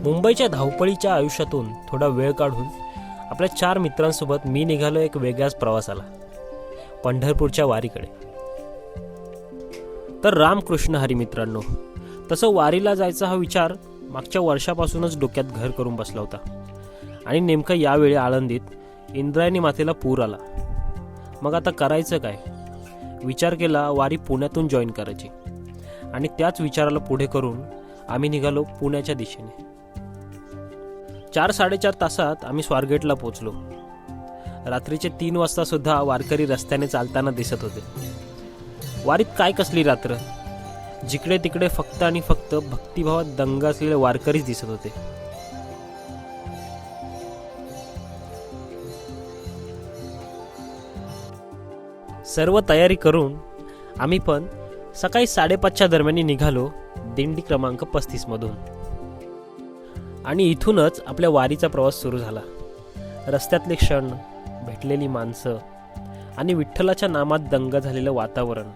मुंबईच्या धावपळीच्या आयुष्यातून थोडा वेळ काढून आपल्या 4 मित्रांसोबत मी निघालो एक वेगळ्याच प्रवासाला, पंढरपूरच्या वारीकडे. तर रामकृष्ण हरी मित्रांनो, तसं वारीला जायचा हा विचार मागच्या वर्षापासूनच डोक्यात घर करून बसला होता. आणि नेमकं यावेळी आळंदीत इंद्रायणी मातेला पूर आला. मग आता करायचं काय? विचार केला वारी पुण्यातून जॉईन करायची. आणि त्याच विचाराला पुढे करून आम्ही निघालो पुण्याच्या दिशेने. 4-4.5 तासात आम्ही स्वारगेटला पोहोचलो. रात्रीचे 3 वाजता सुद्धा वारकरी रस्त्याने चालताना दिसत होते. वारीत काय कसली रात्र, जिकडे तिकडे फक्त आणि फक्त भक्तिभावात दंग असलेले वारकरीच दिसत होते. सर्व तयारी करून आम्ही पण सकाळी 5:30च्या दरम्यान निघालो दिंडी क्रमांक 35 मधून. आणि इथूनच आपल्या वारीचा प्रवास सुरू झाला. रस्त्यातले क्षण, भेटलेली माणसं आणि विठ्ठलाच्या नामात दंग झालेलं वातावरण,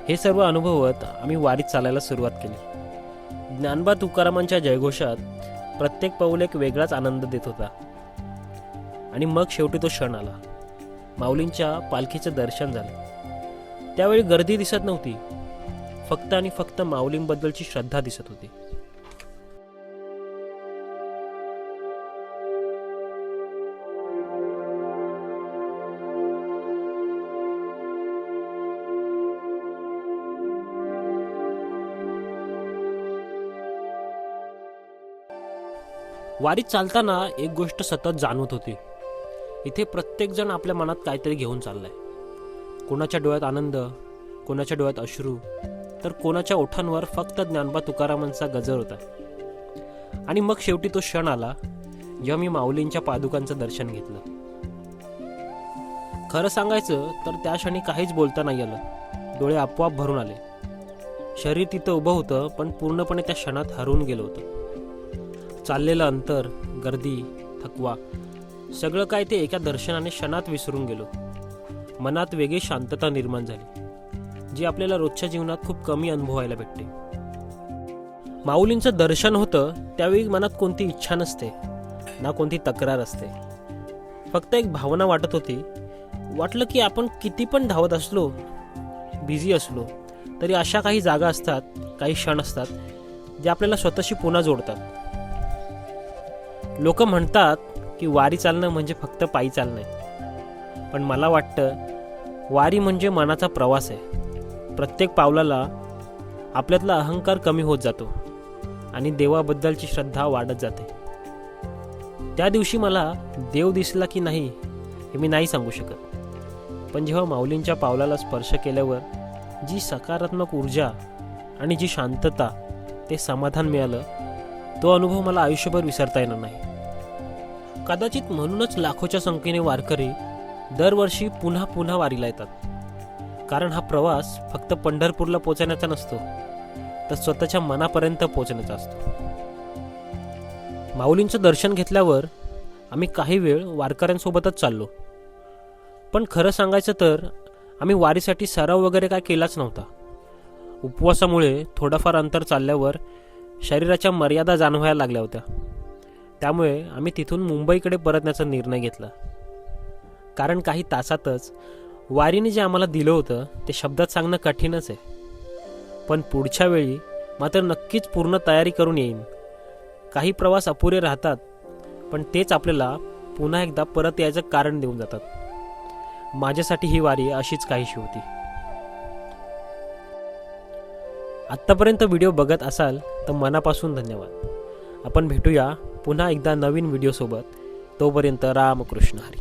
हे सर्व अनुभवत आम्ही वारीत चालायला सुरुवात केली. ज्ञानोबा तुकारामांच्या जयघोषात प्रत्येक पाऊल एक वेगळाच आनंद देत होता. आणि मग शेवटी तो क्षण आला. माऊलींच्या पालखीचं दर्शन झालं. त्यावेळी गर्दी दिसत नव्हती, फक्त आणि फक्त माऊलींबद्दलची श्रद्धा दिसत होती. वारीत चालताना एक गोष्ट सतत जाणवत होती. इथे प्रत्येक जण आपल्या मनात काहीतरी घेऊन चाललाय. कोणाच्या डोळ्यात आनंद, कोणाच्या डोळ्यात अश्रू, तर कोणाच्या ओठांवर फक्त ज्ञानोबा तुकारामांचा गजर होता. आणि मग शेवटी तो क्षण आला जेव्हा मी माऊलींच्या पादुकांचं दर्शन घेतलं. खरं सांगायचं तर त्या क्षणी काहीच बोलता नाही आलं. डोळे आपोआप भरून आले. शरीर तिथं उभं होतं, पण पूर्णपणे त्या क्षणात हरवून गेलं होतं. चाललेलं अंतर, गर्दी, थकवा, सगळं काय ते एका दर्शनाने क्षणात विसरून गेलो. मनात वेगळी शांतता निर्माण झाली, जी आपल्याला रोजच्या जीवनात खूप कमी अनुभवायला भेटते. माऊलींचं दर्शन होतं त्यावेळी मनात कोणती इच्छा नसते ना कोणती तक्रार असते. फक्त एक भावना वाटत होती. वाटलं की आपण किती पण धावत असलो, बिझी असलो, तरी अशा काही जागा असतात, काही क्षण असतात जे आपल्याला स्वतःशी पुन्हा जोडतात. लोक म्हणतात की वारी चालणं म्हणजे फक्त पायी चालणं आहे, पण मला वाटतं वारी म्हणजे मनाचा प्रवास आहे. प्रत्येक पावलाला आपल्यातला अहंकार कमी होत जातो आणि देवाबद्दलची श्रद्धा वाढत जाते. त्या दिवशी मला देव दिसला की नाही हे मी नाही सांगू शकत, पण जेव्हा माऊलींच्या पावलाला स्पर्श केल्यावर जी सकारात्मक ऊर्जा आणि जी शांतता, ते समाधान मिळालं, तो अनुभव मला आयुष्यभर विसरता येणार नाही. कदाचित म्हणूनच लाखोच्या संख्येने वारकरी दरवर्षी पुन्हा पुन्हा वारीला येतात. कारण हा प्रवास फक्त पंढरपूरला पोहोचण्याचा नसतो, तर स्वतःच्या मनापर्यंत पोहोचण्याचा असतो. माऊलींचं दर्शन घेतल्यावर आम्ही काही वेळ वारकऱ्यांसोबतच चाललो. पण खरं सांगायचं तर आम्ही वारीसाठी सराव वगैरे काय केलाच नव्हता. उपवासामुळे थोडाफार अंतर चालल्यावर शरीराच्या मर्यादा जाणवायला लागल्या होत्या. त्यामुळे आम्ही तिथून मुंबईकडे परतण्याचा निर्णय घेतला. कारण काही तासातच वारीने जे आम्हाला दिलं होतं ते शब्दात सांगणं कठीणच आहे. पण पुढच्या वेळी मात्र नक्कीच पूर्ण तयारी करून येईन. काही प्रवास अपुरे राहतात, पण तेच आपल्याला पुन्हा एकदा परत यायचं कारण देऊन जातात. माझ्यासाठी ही वारी अशीच काहीशी होती. आत्तापर्यंत व्हिडिओ बघत असाल तर मनापासून धन्यवाद. आपण भेटूया पुन्हा एकदा नवीन व्हिडिओसोबत. तोपर्यंत रामकृष्ण हरी.